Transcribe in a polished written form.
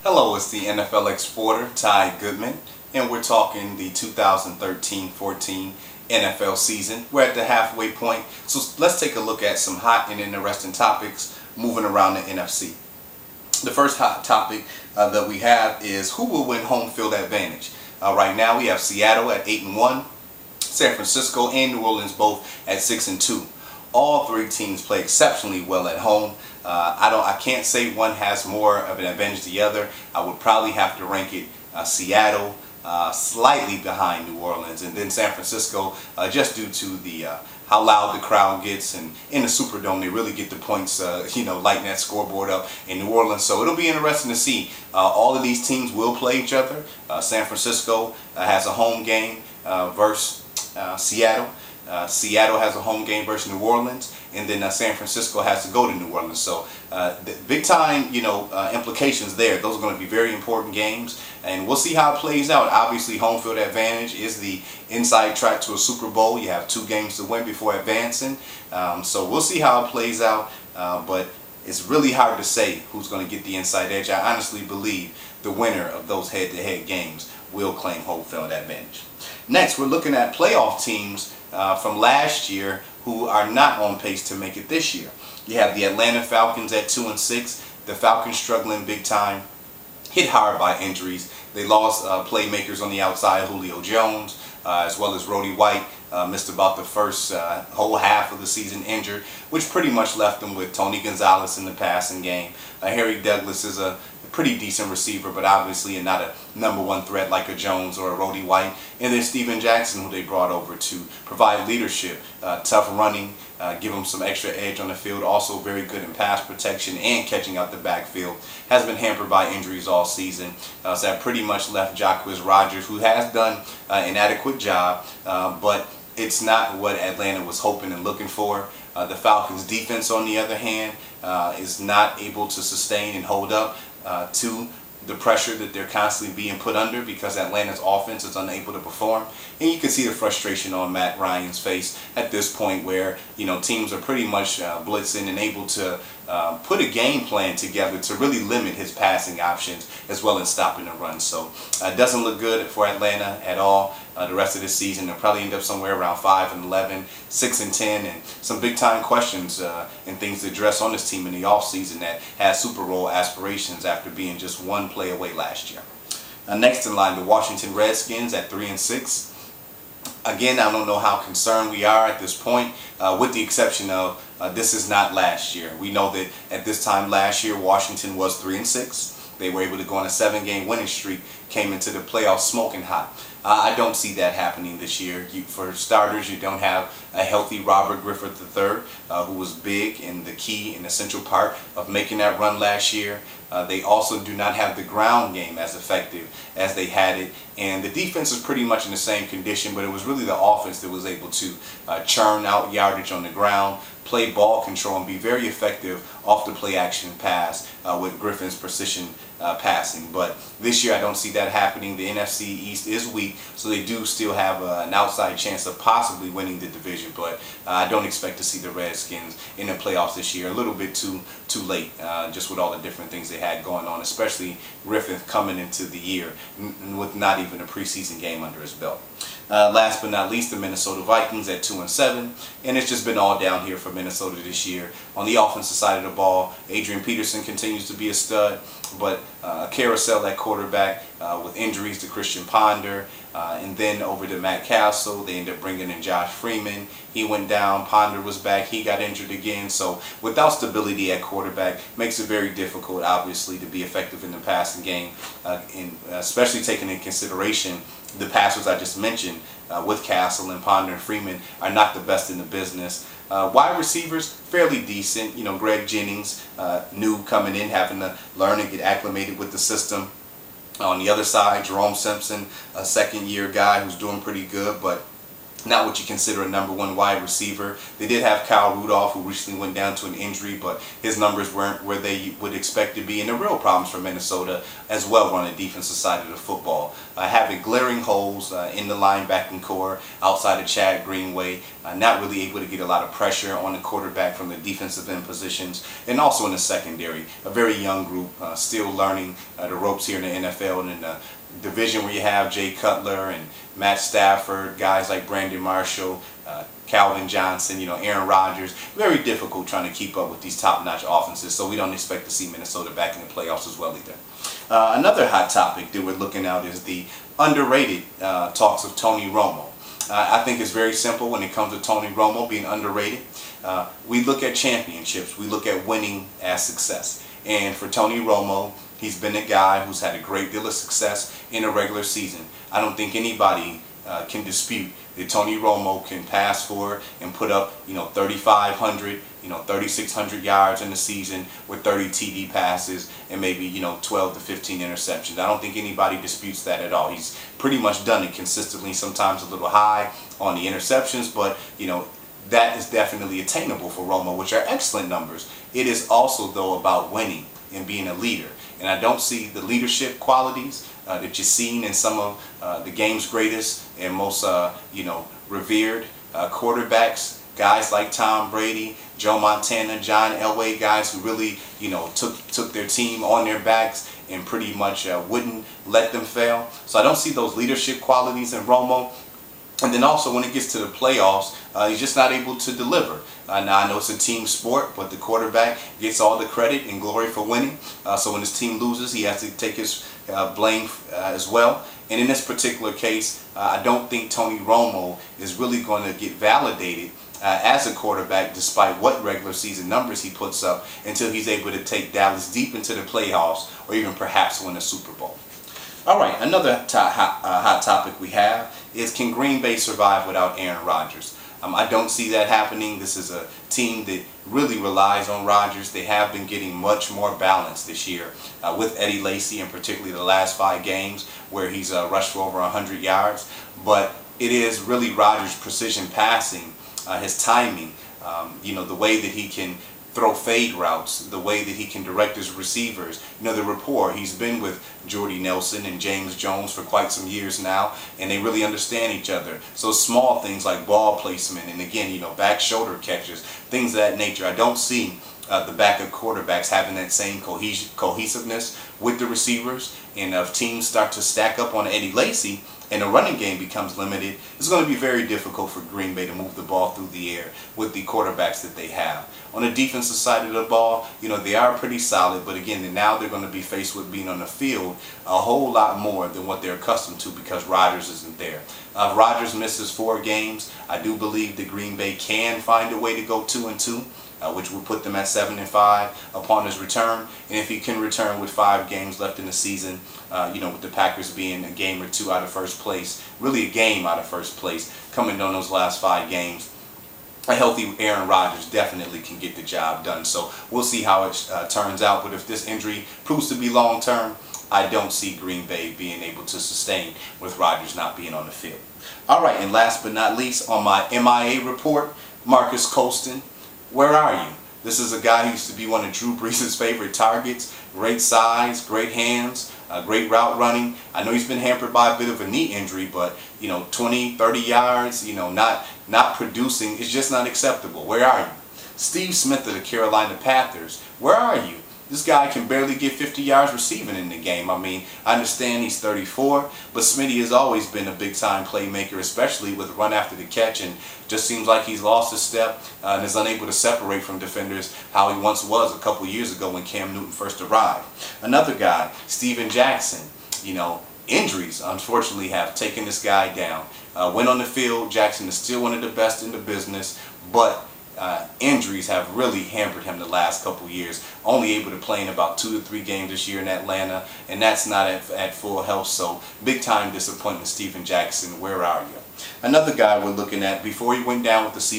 Hello, it's the NFL exporter Ty Goodman, and we're talking the 2013-14 NFL season. We're at the halfway point, so let's take a look at some hot and interesting topics moving around the NFC. The first hot topic that we have is who will win home field advantage. Right now we have Seattle at 8-1, San Francisco and New Orleans both at 6-2. All three teams play exceptionally well at home. I can't say one has more of an advantage than the other. I would probably have to rank it Seattle slightly behind New Orleans, and then San Francisco just due to the how loud the crowd gets, and in the Superdome they really get the points, lighting that scoreboard up in New Orleans. So it'll be interesting to see. All of these teams will play each other. San Francisco has a home game versus Seattle. Seattle has a home game versus New Orleans, and then San Francisco has to go to New Orleans. So the big time, implications there. Those are going to be very important games, and we'll see how it plays out. Obviously, home field advantage is the inside track to a Super Bowl. You have 2 games to win before advancing. So we'll see how it plays out, but it's really hard to say who's going to get the inside edge. I honestly believe the winner of those head-to-head games will claim home field advantage. Next, we're looking at playoff teams from last year who are not on pace to make it this year. You have the Atlanta Falcons at 2-6. The Falcons struggling big time, hit hard by injuries. They lost playmakers on the outside, Julio Jones, as well as Roddy White. Missed about the first whole half of the season injured, which pretty much left them with Tony Gonzalez in the passing game. Harry Douglas is a pretty decent receiver, but obviously not a #1 threat like a Jones or a Roddy White. And then Steven Jackson, who they brought over to provide leadership, tough running, give them some extra edge on the field. Also very good in pass protection and catching out the backfield. Has been hampered by injuries all season. So that pretty much left Jacquizz Rodgers, who has done an adequate job, but it's not what Atlanta was hoping and looking for. The Falcons defense, on the other hand, is not able to sustain and hold up to the pressure that they're constantly being put under because Atlanta's offense is unable to perform. And you can see the frustration on Matt Ryan's face at this point where, teams are pretty much blitzing and able to put a game plan together to really limit his passing options as well as stopping the run. So it doesn't look good for Atlanta at all. The rest of the season, they'll probably end up somewhere around 5-11, 6-10, and some big time questions and things to address on this team in the offseason that has Super Bowl aspirations after being just 1 play away last year. Next in line, the Washington Redskins at 3-6. Again, I don't know how concerned we are at this point, with the exception of this is not last year. We know that at this time last year, Washington was 3-6. They were able to go on a 7-game winning streak, came into the playoffs smoking hot. I don't see that happening this year. For starters, you don't have a healthy Robert Griffith III, who was big and the key and essential part of making that run last year. They also do not have the ground game as effective as they had it, and the defense is pretty much in the same condition, but it was really the offense that was able to churn out yardage on the ground, play ball control, and be very effective off the play action pass with Griffin's precision passing. But this year I don't see that happening. The NFC East is weak, so they do still have an outside chance of possibly winning the division, but I don't expect to see the Redskins in the playoffs this year. A little bit too late, just with all the different things they had going on, especially Griffin coming into the year with not even a preseason game under his belt. Last but not least, the Minnesota Vikings at 2-7, and it's just been all down here for Minnesota this year. On the offensive side of the ball, Adrian Peterson continues to be a stud, but a carousel at quarterback with injuries to Christian Ponder, and then over to Matt Castle. They ended up bringing in Josh Freeman. He went down. Ponder was back. He got injured again. So without stability at quarterback, makes it very difficult, obviously, to be effective in the passing game, especially taking into consideration the passers I just mentioned with Castle and Ponder and Freeman are not the best in the business. Wide receivers, fairly decent. Greg Jennings, new coming in, having to learn and get acclimated with the system. On the other side, Jerome Simpson, a second-year guy who's doing pretty good, but not what you consider a number one wide receiver. They did have Kyle Rudolph, who recently went down to an injury, but his numbers weren't where they would expect to be. And the real problems for Minnesota as well were on the defensive side of the football. Having glaring holes in the linebacking core outside of Chad Greenway, not really able to get a lot of pressure on the quarterback from the defensive end positions, and also in the secondary, a very young group, still learning the ropes here in the NFL and in the division where you have Jay Cutler and Matt Stafford, guys like Brandon Marshall, Calvin Johnson, Aaron Rodgers. Very difficult trying to keep up with these top-notch offenses, so we don't expect to see Minnesota back in the playoffs as well either. Another hot topic that we're looking at is the underrated talks of Tony Romo. I think it's very simple when it comes to Tony Romo being underrated. We look at championships. We look at winning as success. And for Tony Romo, he's been a guy who's had a great deal of success in a regular season. I don't think anybody can dispute that Tony Romo can pass for and put up, 3,500, 3,600 yards in the season with 30 TD passes and maybe, 12 to 15 interceptions. I don't think anybody disputes that at all. He's pretty much done it consistently, sometimes a little high on the interceptions, but, that is definitely attainable for Romo, which are excellent numbers. It is also, though, about winning and being a leader. And I don't see the leadership qualities that you've seen in some of the game's greatest and most, revered quarterbacks, guys like Tom Brady, Joe Montana, John Elway, guys who really, took their team on their backs and pretty much wouldn't let them fail. So I don't see those leadership qualities in Romo. And then also when it gets to the playoffs, he's just not able to deliver. Now I know it's a team sport, but the quarterback gets all the credit and glory for winning. So when his team loses, he has to take his blame as well. And in this particular case, I don't think Tony Romo is really going to get validated as a quarterback despite what regular season numbers he puts up until he's able to take Dallas deep into the playoffs or even perhaps win a Super Bowl. All right, another hot topic we have is, can Green Bay survive without Aaron Rodgers? I don't see that happening. This is a team that really relies on Rodgers. They have been getting much more balance this year with Eddie Lacy, and particularly the last 5 games where he's rushed for over 100 yards. But it is really Rodgers' precision passing, his timing, the way that he can throw fade routes, the way that he can direct his receivers, the rapport. He's been with Jordy Nelson and James Jones for quite some years now, and they really understand each other. So small things like ball placement and, again, back shoulder catches, things of that nature. I don't see the backup quarterbacks having that same cohesiveness with the receivers. And if teams start to stack up on Eddie Lacy and the running game becomes limited, it's going to be very difficult for Green Bay to move the ball through the air with the quarterbacks that they have. On the defensive side of the ball, they are pretty solid, but again, now they're going to be faced with being on the field a whole lot more than what they're accustomed to because Rodgers isn't there. If Rodgers misses 4 games, I do believe that Green Bay can find a way to go 2-2. Which would put them at 7-5 upon his return. And if he can return with 5 games left in the season, with the Packers being a game or 2 out of first place, really a game out of first place, coming on those last 5 games, a healthy Aaron Rodgers definitely can get the job done. So we'll see how it turns out. But if this injury proves to be long term, I don't see Green Bay being able to sustain with Rodgers not being on the field. All right, and last but not least, on my MIA report, Marcus Colston. Where are you? This is a guy who used to be one of Drew Brees' favorite targets. Great size, great hands, great route running. I know he's been hampered by a bit of a knee injury, but 20, 30 yards, not producing is just not acceptable. Where are you? Steve Smith of the Carolina Panthers. Where are you? This guy can barely get 50 yards receiving in the game. I mean, I understand he's 34, but Smitty has always been a big-time playmaker, especially with run after the catch, and just seems like he's lost a step and is unable to separate from defenders how he once was a couple years ago when Cam Newton first arrived. Another guy, Steven Jackson, injuries unfortunately have taken this guy down. When on the field, Jackson is still one of the best in the business, but injuries have really hampered him the last couple years. Only able to play in about 2 to 3 games this year in Atlanta, and that's not at full health. So big time disappointment, Steven Jackson. Where are you? Another guy we're looking at before he went down with the season.